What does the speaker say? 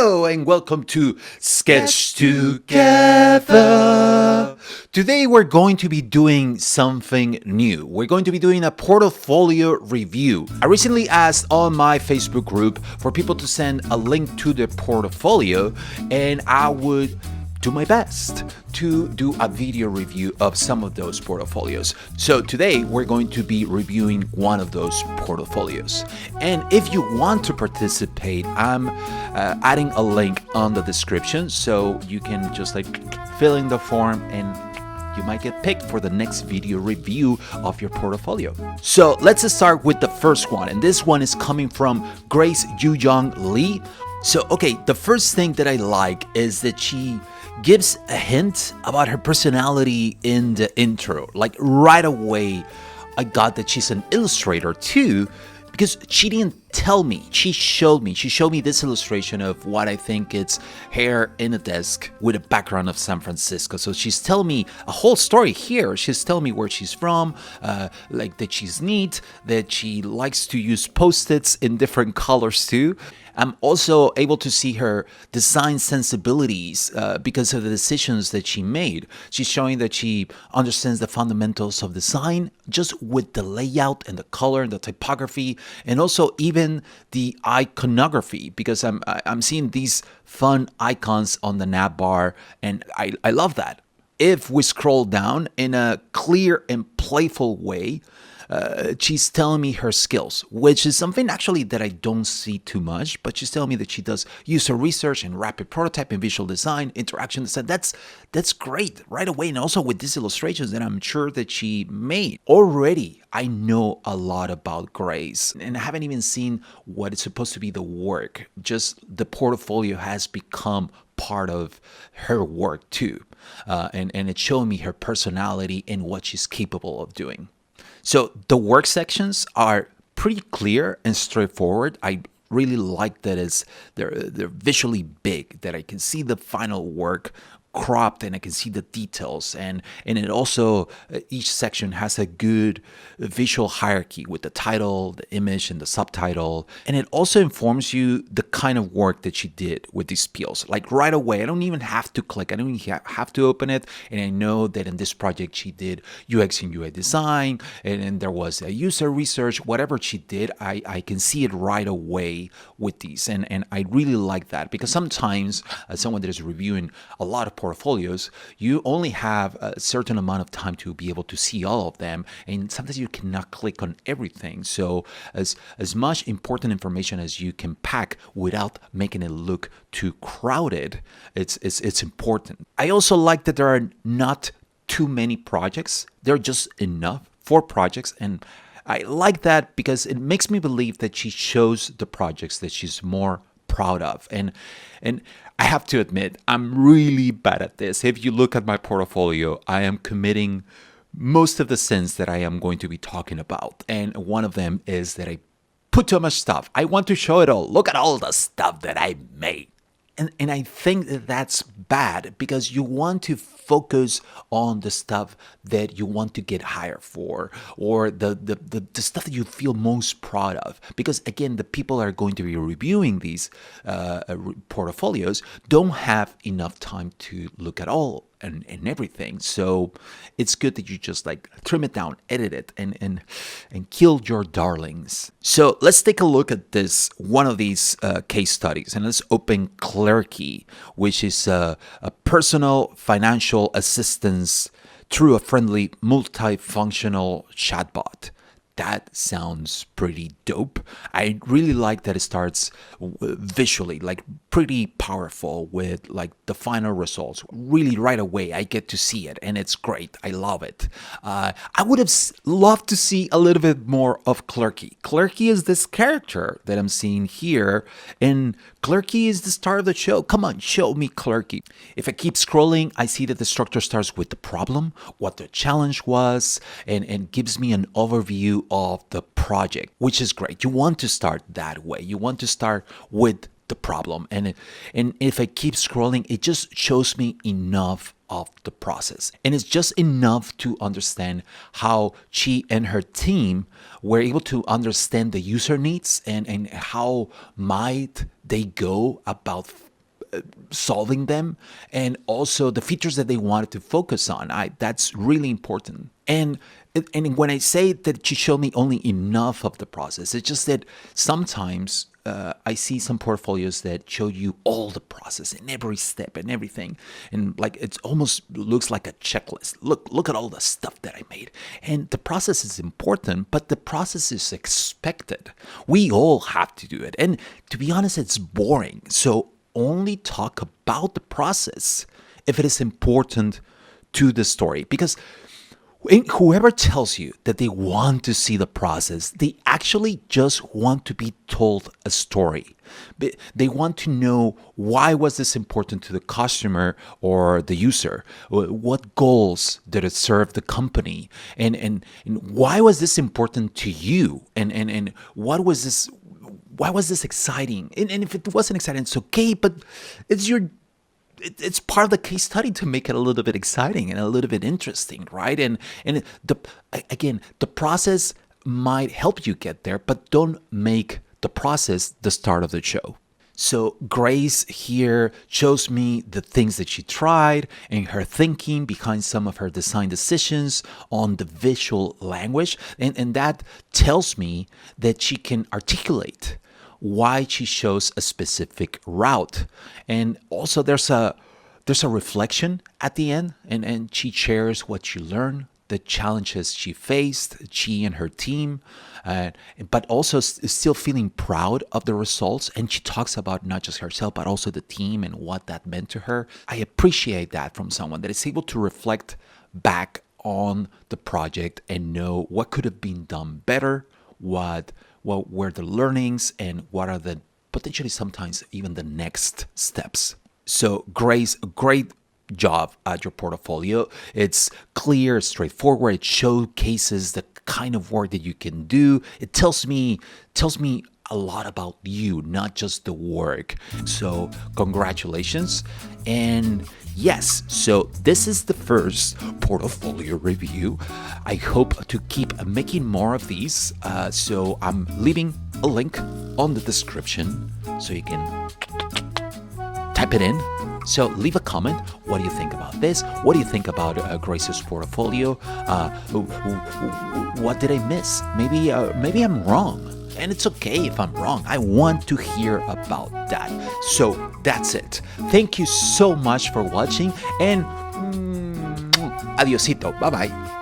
Hello and welcome to Sketch Together. Today we're going to be doing something new. We're going to be doing a portfolio review. I recently asked on my Facebook group for people to send a link to their portfolio, and I would do my best to do a video review of some of those portfolios. So today we're going to be reviewing one of those portfolios. And if you want to participate, I'm adding a link on the description so you can just fill in the form and you might get picked for the next video review of your portfolio. So let's start with the first one. And this one is coming from Grace Young Lee. So, okay, the first thing that I like is that she gives a hint about her personality in the intro. Like right away, I got that she's an illustrator too, because she didn't tell me. She showed me this illustration of what I think it's hair in a desk with a background of San Francisco. So she's telling me a whole story here. She's telling me where she's from, like that she's neat, that she likes to use Post-its in different colors too. I'm also able to see her design sensibilities because of the decisions that she made. She's showing that she understands the fundamentals of design just with the layout and the color and the typography, and also even the iconography, because I'm seeing these fun icons on the nav bar, and I love that. If we scroll down in a clear and playful way, she's telling me her skills, which is something actually that I don't see too much, but she's telling me that she does user research and rapid prototype and visual design, interaction design. That's great right away. And also with these illustrations that I'm sure that she made. Already, I know a lot about Grace, and I haven't even seen what is supposed to be the work. Just the portfolio has become part of her work too. And it's showing me her personality and what she's capable of doing. So the work sections are pretty clear and straightforward. I really like that they're visually big, that I can see the final work cropped and I can see the details, and it also each section has a good visual hierarchy with the title, the image, and the subtitle, and it also informs you the kind of work that she did with these peels. Like right away, I don't even have to click, I don't even have to open it, and I know that in this project she did UX and UI design, and there was a user research. Whatever she did, I can see it right away with these, and I really like that, because sometimes as someone that is reviewing a lot of portfolios, you only have a certain amount of time to be able to see all of them, and sometimes you cannot click on everything. So as much important information as you can pack without making it look too crowded, it's important. I also like that there are not too many projects. There are just enough for projects, and I like that because it makes me believe that she shows the projects that she's more proud of. And I have to admit, I'm really bad at this. If you look at my portfolio, I am committing most of the sins that I am going to be talking about. And one of them is that I put too much stuff. I want to show it all. Look at all the stuff that I made. And I think that that's bad, because you want to focus on the stuff that you want to get hired for, or the stuff that you feel most proud of. Because again, the people that are going to be reviewing these portfolios don't have enough time to look at all and everything. So it's good that you just trim it down, edit it, and kill your darlings. So let's take a look at one of these case studies, and let's open Clerky, which is a personal financial assistance through a friendly multifunctional chatbot. That sounds pretty dope. I really like that it starts visually, pretty powerful, with the final results. Really right away, I get to see it, and it's great. I love it. I would have loved to see a little bit more of Clerky. Clerky is this character that I'm seeing here, and Clerky is the star of the show. Come on, show me Clerky. If I keep scrolling, I see that the structure starts with the problem, what the challenge was, and gives me an overview of the project, which is great. You want to start that way. You want to start with the problem. And if I keep scrolling, it just shows me enough of the process. And it's just enough to understand how she and her team were able to understand the user needs and how might they go about solving them, and also the features that they wanted to focus on. That's really important. And when I say that she showed me only enough of the process, it's just that sometimes I see some portfolios that show you all the process and every step and everything, and like it almost looks like a checklist. Look at all the stuff that I made. And the process is important, but the process is expected. We all have to do it, and to be honest, it's boring. So only talk about the process if it is important to the story, because whoever tells you that they want to see the process, they actually just want to be told a story. They want to know, why was this important to the customer or the user? What goals did it serve the company? And why was this important to you? And what was this? Why was this exciting? And if it wasn't exciting, it's okay, but it's part of the case study to make it a little bit exciting and a little bit interesting, right? And the process might help you get there, but don't make the process the start of the show. So Grace here shows me the things that she tried and her thinking behind some of her design decisions on the visual language. And that tells me that she can articulate why she chose a specific route. And also there's a reflection at the end, and she shares what she learned, the challenges she faced, she and her team, but also still feeling proud of the results. And she talks about not just herself, but also the team and what that meant to her. I appreciate that from someone that is able to reflect back on the project and know what could have been done better, what were the learnings, and what are the potentially sometimes even the next steps. So Grace, great job at your portfolio. It's clear, straightforward. It showcases the kind of work that you can do. It tells me a lot about you, not just the work. So congratulations. And yes, so this is the first portfolio review. I hope to keep making more of these. So I'm leaving a link on the description so you can type it in. So leave a comment. What do you think about this? What do you think about Grace's portfolio? What did I miss? Maybe I'm wrong. And it's okay if I'm wrong. I want to hear about that. So that's it. Thank you so much for watching, and adiosito. Bye-bye.